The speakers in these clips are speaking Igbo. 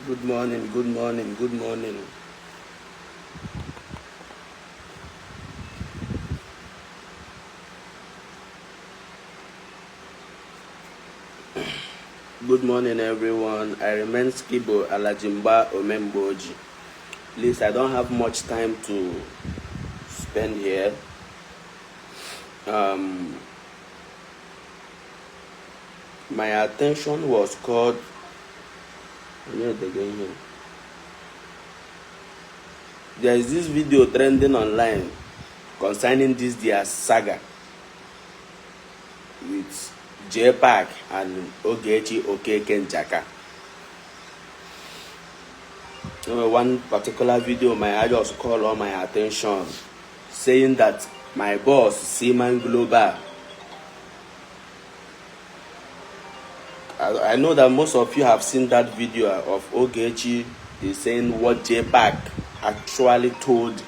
Good morning, good morning, good morning. Good morning, everyone. I remain Skibo Alajimba Omemboji. Please, I don't have much time to spend here. My attention was called. There is this video trending online concerning this their saga with J-Pack and Ogechi Okeke Njaka. One particular video my eye just called all my attention, saying that my boss, Seaman Global. I know that most of you have seen that video of Ogechi is saying what J-Pack actually told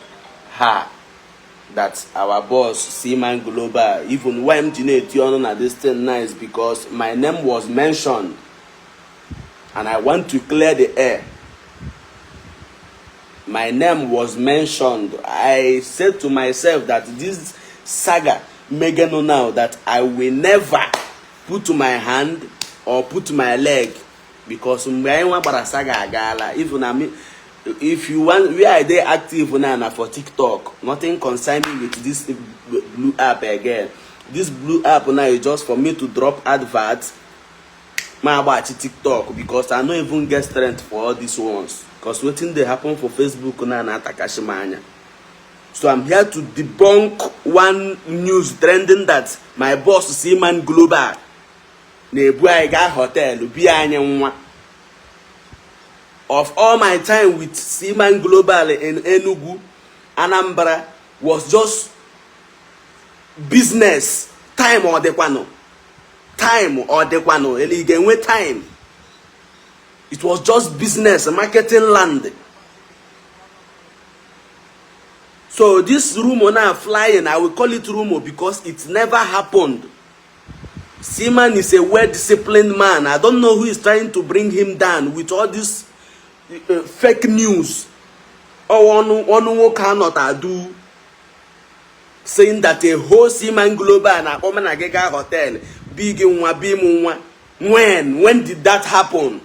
her, that our boss, Seaman Global, even when Tiono this thing nice because my name was mentioned and I want to clear the air. My name was mentioned. I said to myself that this saga, Megan now, that I will never put my hand or put my leg, because even if you want, we are there active now for TikTok. Nothing concerning with this blue app again. This blue app now is just for me to drop adverts. My about TikTok, because I don't even get strength for all these ones. Because waiting they happen for Facebook now and Takashimanya. So I'm here to debunk one news trending that my boss Seaman Global Nebuaiga Hotel of all my time with Seaman Global in Enugu, Anambra was just business. Time or the kwano. With time. It was just business, marketing land. So this rumor now flying, I will call it rumor because it never happened. Seaman is a well-disciplined man. I don't know who is trying to bring him down with all this fake news. Or one cannot do, saying that a whole Seaman Global and a Omenagega Hotel, big in when did that happen?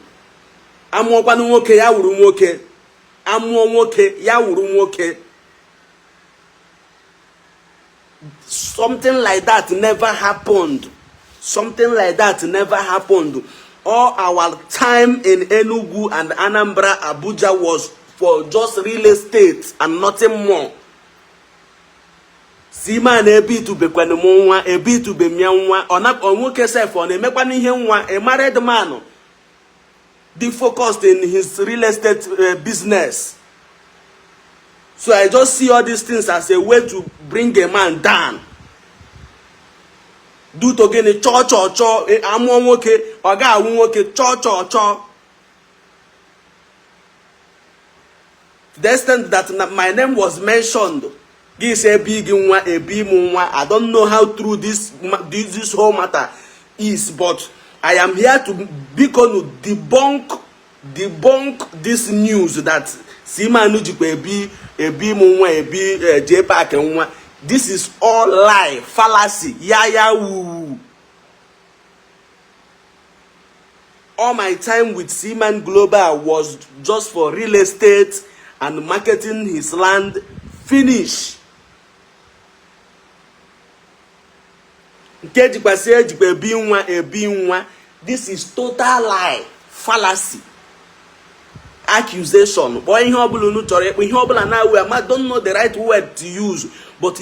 Something like that never happened. Something like that never happened. All our time in Enugu and Anambra, Abuja was for just real estate and nothing more. Seaman ebi to be kwanumwa, ebi to be mianwa, onwoke self on a married man. They focused in his real estate business. So I just see all these things as a way to bring a man down. Do to gain a cho. I'm okay, or guy okay, cho. The extent that my name was mentioned. This a big one, a big one. I don't know how true this whole matter is, but I am here to debunk this news that Seaman J-Pack. This is all lie, fallacy, woo. All my time with Seaman Global was just for real estate and marketing his land. Finish. This is total lie, fallacy, accusation. Boy, I don't know the right word to use, but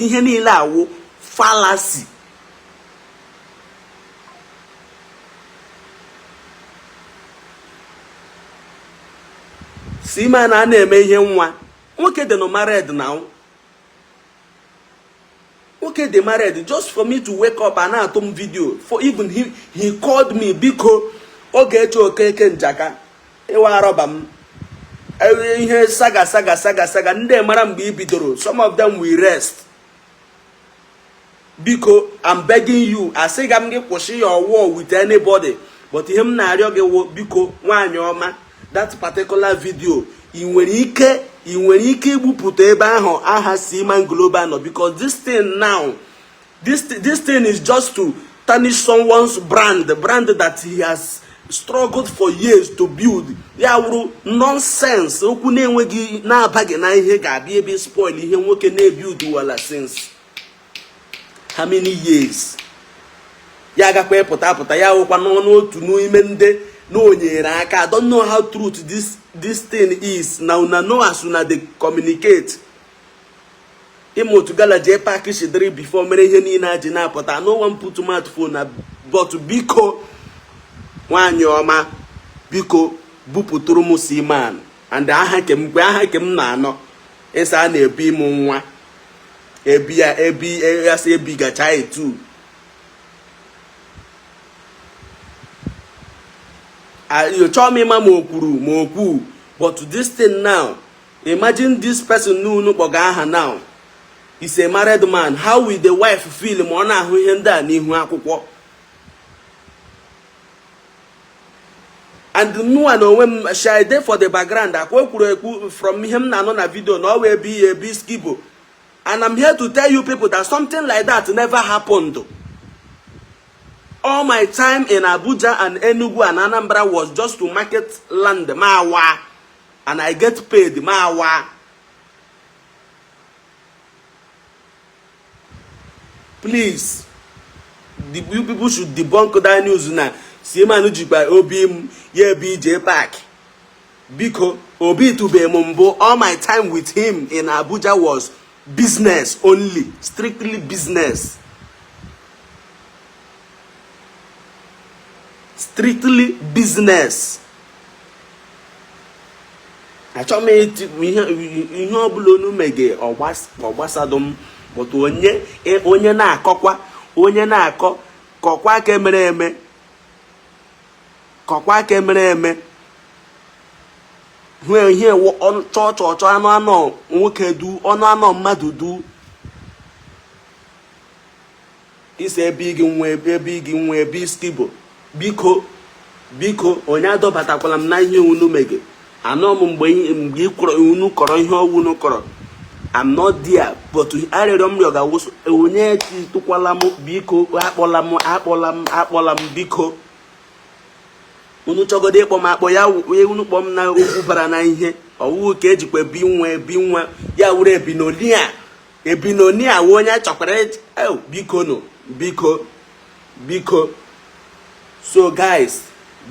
fallacy. Seaman okay, they no married now. Okay, they married just for me to wake up and atom video. For even he called me because Ogechi Okeke Njaka. Saga. Some of them will rest. Because I'm begging you, I say I'm going to push your war with anybody. But him na arioge wo biko nwanyoma that particular video, ị nwere ike igbupụta ebe ahụ aha Seaman Global nọ, because this thing now, this thing is just to tarnish someone's brand, the brand that he has struggled for years to build. Ya wuru nonsense, okwu na-enweghị na-abaghị na ihe ga-abịa ebe spoil ihe nwoke na-ebuild wala since how many years. Ya agakwa epụta ya wụkwa n'ọnụ otu n'ime ndị na onyere aka. I don't know how truth this thing is. Now una know as una dey communicate. Imo to gala je pack shidri before mere ihe niile aji na-apụta. No one put mouth phone na, but biko nwanyi ọma, biko bupụtụrụ m Seaman, and aha kem na-anọ ịsa a na-ebi m nwa ebi gacha etu. You tell me ma okwu, but this thing now, imagine this person no kpoga aha now. He's a married man. How will the wife feel ma ọ na-ahụ ihe ndị a n'ihu akwụkwọ? And no one when shy there for the background, from him na video, no way be a Skibo. And I'm here to tell you people that something like that never happened. All my time in Abuja and Enugu and Anambra was just to market land, mawa, and I get paid, mawa. Please, you people should debunk that news now. Seaman Ujikwa Obim ye BJ Park. Because Obi to be Mumbo, all my time with him in Abuja was business only, strictly business. Strictly business. I told me ihe ọbụla onu mege ọgbasadom, but onye na-akọkwa, onye na-akọ kokwa ke mere eme. Kokwa ke mere eme. Hwe ihe chọchọ anụ nwoke du, anụ mmadụ du. Ise big nwe big Skibo. Biko onye adọbatakwala m na ihe unu mege. Anọ m mgbe unu kọrọ ihe unu kọrọ. I'm not there, but arịrịọ m rịọ ga-awụsụ onye tụkwala m, biko akpọla m biko. Unu chọgodo ịkpọ m akpọ ya, unu kpọ m na okwu bara na ihe ọwụ ka ejikwa ebi nwa ya wuru ebinonia onye chọkwara biko. So guys,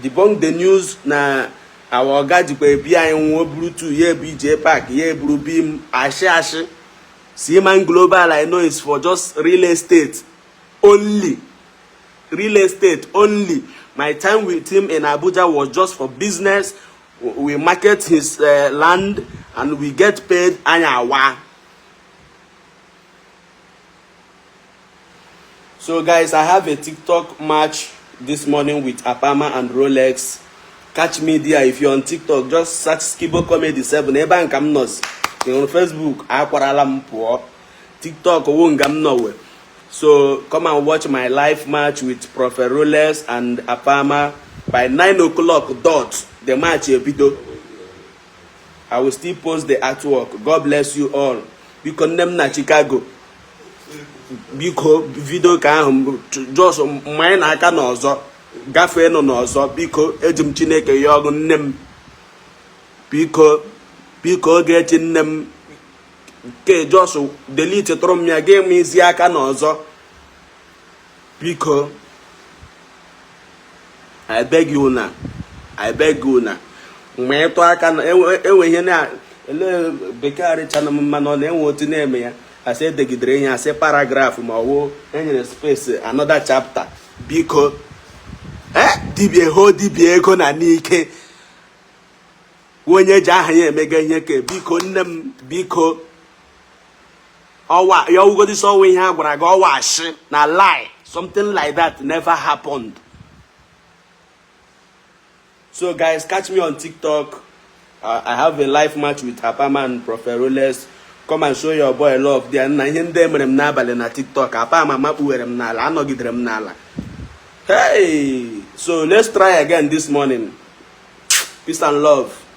debunk the news na our oga jikwa ebi anyị nwa buru tu ye BJ Park ye buru bim ashi. Seaman Global I know is for just real estate only. Real estate only. My time with him in Abuja was just for business. We market his land and we get paid anyawa. So guys, I have a TikTok match this morning with Apama and Rolex. Catch me there if you're on TikTok. Just search Skibo Comedy 7. Eba nkam nos. On Facebook, akwarala m pụọ. TikTok wongam nowhere. So come and watch my live match with Prophet Rolex and Apama by 9 o'clock dot. The match video. I will still post the artwork. God bless you all. You condemn na Chicago. Biko video ka ahụ just mmanya na aka n'ọzọ gafee nọ n'ọzọ biko ejim Chineke ya ọgụ nne m biko oge echi nne m ke just delete tụrụ m ya game isi aka n'ọzọ biko I beg you na mgbe ịtụ aka na enwe ihe na ele bekee chana mma nọ na enwe otu na-eme ya. I said the gidre I say paragraph ma wo any space another chapter biko dibie ego na n'ike onye ji aha ya emega ihe ke biko nne m biko ọwa ya ugodi so we ihe agwara ga ọwa ashi na lie. Something like that never happened. So guys, catch me on TikTok. I have a live match with Apama and Prophet Rolex. Come and show your boy love there. Na ihe ndị mere m n'abalị na TikTok. Apama makpuwere m n'ala, anọgidere m n'ala. Hey, so let's try again this morning. Peace and love.